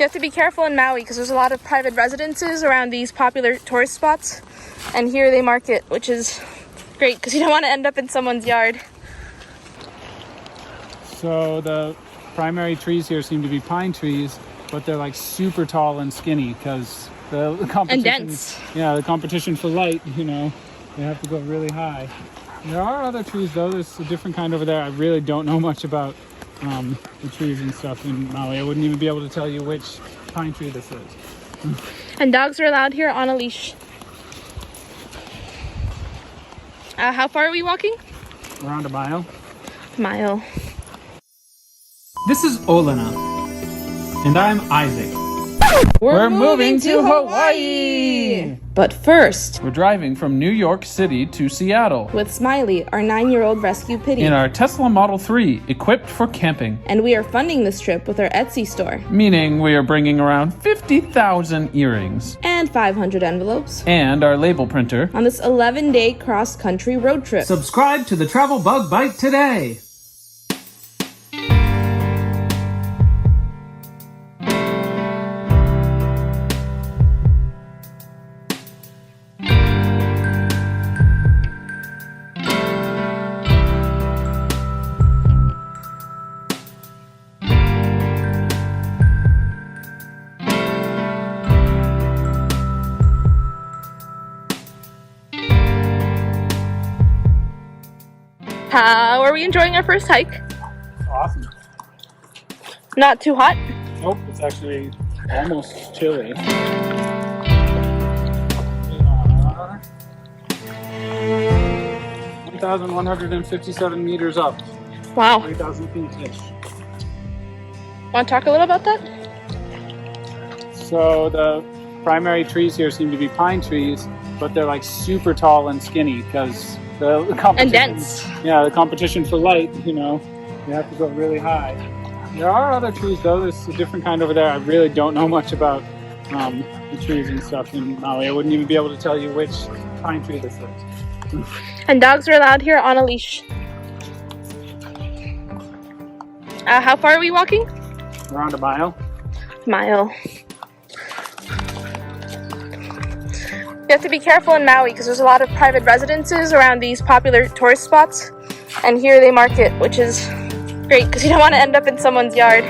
You have to be careful in Maui because there's a lot of private residences around these popular tourist spots. And here they market, which is great because you don't want to end up in someone's yard. So the primary trees here seem to be pine trees, but they're like super tall and skinny because the competition. And dense. Yeah, the competition for light, you know, they have to go really high. There are other trees though. There's a different kind over there. I really don't know much about the trees and stuff in Maui. I wouldn't even be able to tell you which pine tree this is. And dogs are allowed here on a leash. How far are we walking? Around a mile. Mile. This is Olena. And I'm Isaac. We're moving to Hawaii! But first, we're driving from New York City to Seattle with Smiley, our 9-year-old rescue pitty, in our Tesla Model 3, equipped for camping. And we are funding this trip with our Etsy store. Meaning we are bringing around 50,000 earrings. And 500 envelopes. And our label printer. On this 11-day cross-country road trip. Subscribe to the Travel Bug Bite today! How are we enjoying our first hike? Awesome. Not too hot? Nope, it's actually almost chilly. 1,157 meters up. Wow. 3,000 feet-ish. Want to talk a little about that? So the primary trees here seem to be pine trees, but they're like super tall and skinny because the competition. And dense. Yeah, the competition for light, you know, you have to go really high. There are other trees though. There's a different kind over there. I really don't know much about the trees and stuff in Maui. I wouldn't even be able to tell you which pine tree this is. And dogs are allowed here on a leash. How far are we walking? Around a mile. Mile. You have to be careful in Maui because there's a lot of private residences around these popular tourist spots. And here they market, which is great because you don't want to end up in someone's yard.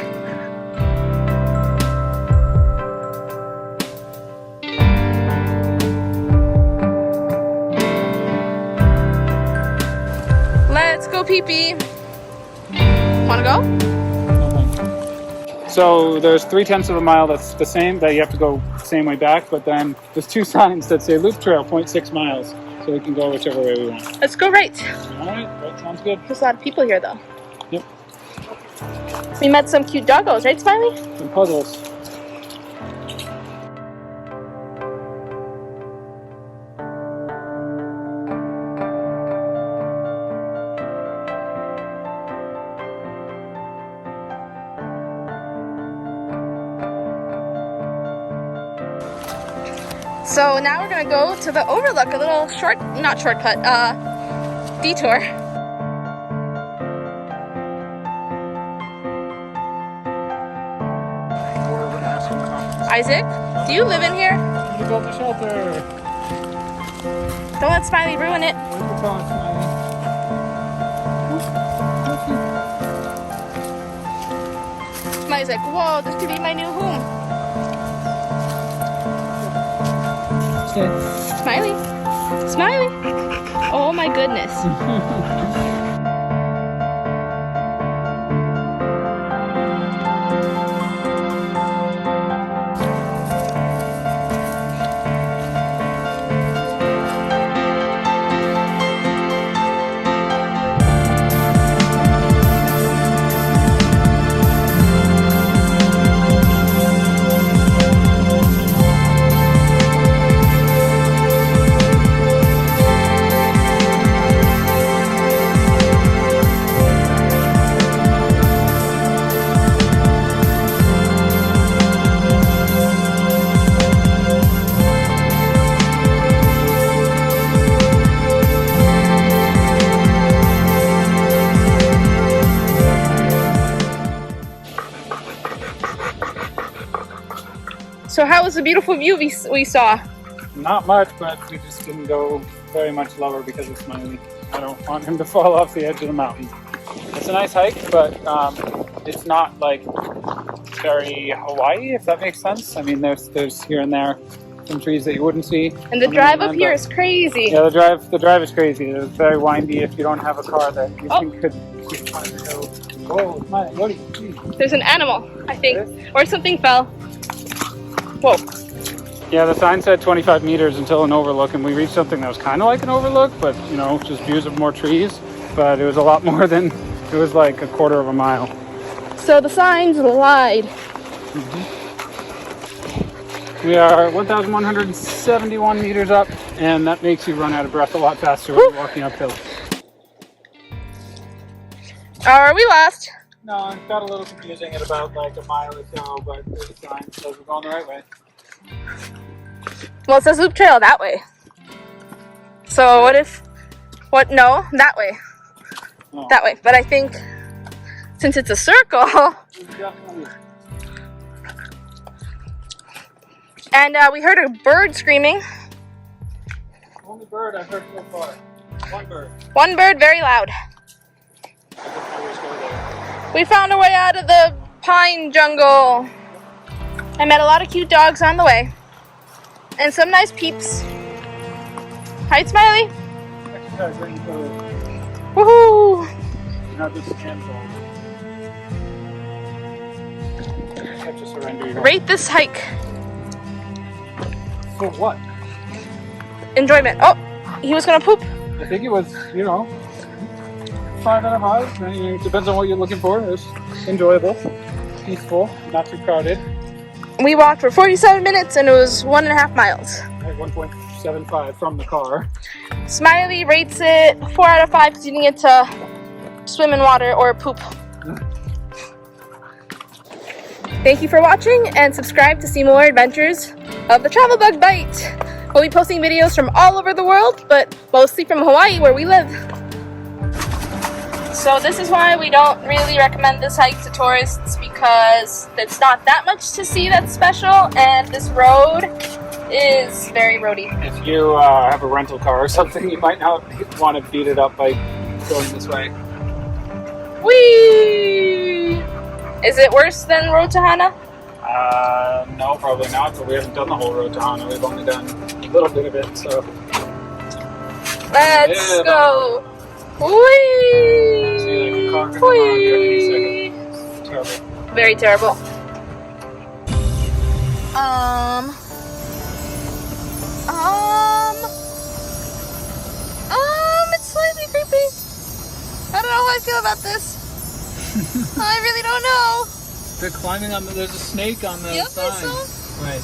Let's go pee-pee. Wanna go? So there's 3/10 of a mile that's the same, that you have to go the same way back, but then there's 2 signs that say loop trail, 0.6 miles, so we can go whichever way we want. Let's go right. Alright, that sounds good. There's a lot of people here though. Yep. We met some cute doggos, right, Smiley? Some puzzles. So now we're gonna go to the overlook, a little detour. Isaac, do you live in here? You built the shelter. Don't let Smiley ruin it. Where's the phone, Smiley? Smiley's like, whoa, this could be my new home. Smiley. Smiley. Oh my goodness. So how was the beautiful view we saw? Not much, but we just didn't go very much lower because of Smiley. I don't want him to fall off the edge of the mountain. It's a nice hike, but it's not like very Hawaii, if that makes sense. I mean, there's here and there some trees that you wouldn't see. And the drive up here is crazy. Yeah, the drive is crazy. It's very windy if you don't have a car that you think could climb the hill. Oh, Smiley, what do you see? There's an animal, I think, or something fell. Whoa. Yeah, the sign said 25 meters until an overlook, and we reached something that was kind of like an overlook, but you know, just views of more trees. But it was a lot more than, it was like a quarter of a mile. So the signs lied. We are 1,171 meters up, and that makes you run out of breath a lot faster when you're walking uphill. Are we lost? No, it got a little confusing at about like a mile or so, but the sign says we're going the right way. Well, it says loop trail that way. So no, that way. Oh. That way. But I think since it's a circle. Definitely. And we heard a bird screaming. Only bird I've heard so far. One bird. One bird, very loud. We found our way out of the pine jungle. I met a lot of cute dogs on the way. And some nice peeps. Hi, Smiley. Woohoo! Not just handful. Catch a surrender. Rate this hike. For what? Enjoyment. Oh, he was gonna poop. I think it was, 5.5. I mean, it depends on what you're looking for. It was enjoyable, peaceful, not too crowded. We walked for 47 minutes and it was 1.5 miles. At 1.75 from the car. Smiley rates it 4 out of 5 because you didn't get to swim in water or poop. Thank you for watching and subscribe to see more adventures of the Travel Bug Bite. We'll be posting videos from all over the world, but mostly from Hawaii where we live. So this is why we don't really recommend this hike to tourists, because it's not that much to see that's special, and this road is very roady. If you have a rental car or something, you might not want to beat it up by going this way. Whee! Is it worse than Road to Hana? No, probably not, but we haven't done the whole road to Hana. We've only done a little bit of it, so. Let's go! Whee! See, like a car coming on here any second. It's terrible. Very terrible. It's slightly creepy. I don't know how I feel about this. I really don't know. They're climbing on there's a snake on the Yep, sign. I saw. Right.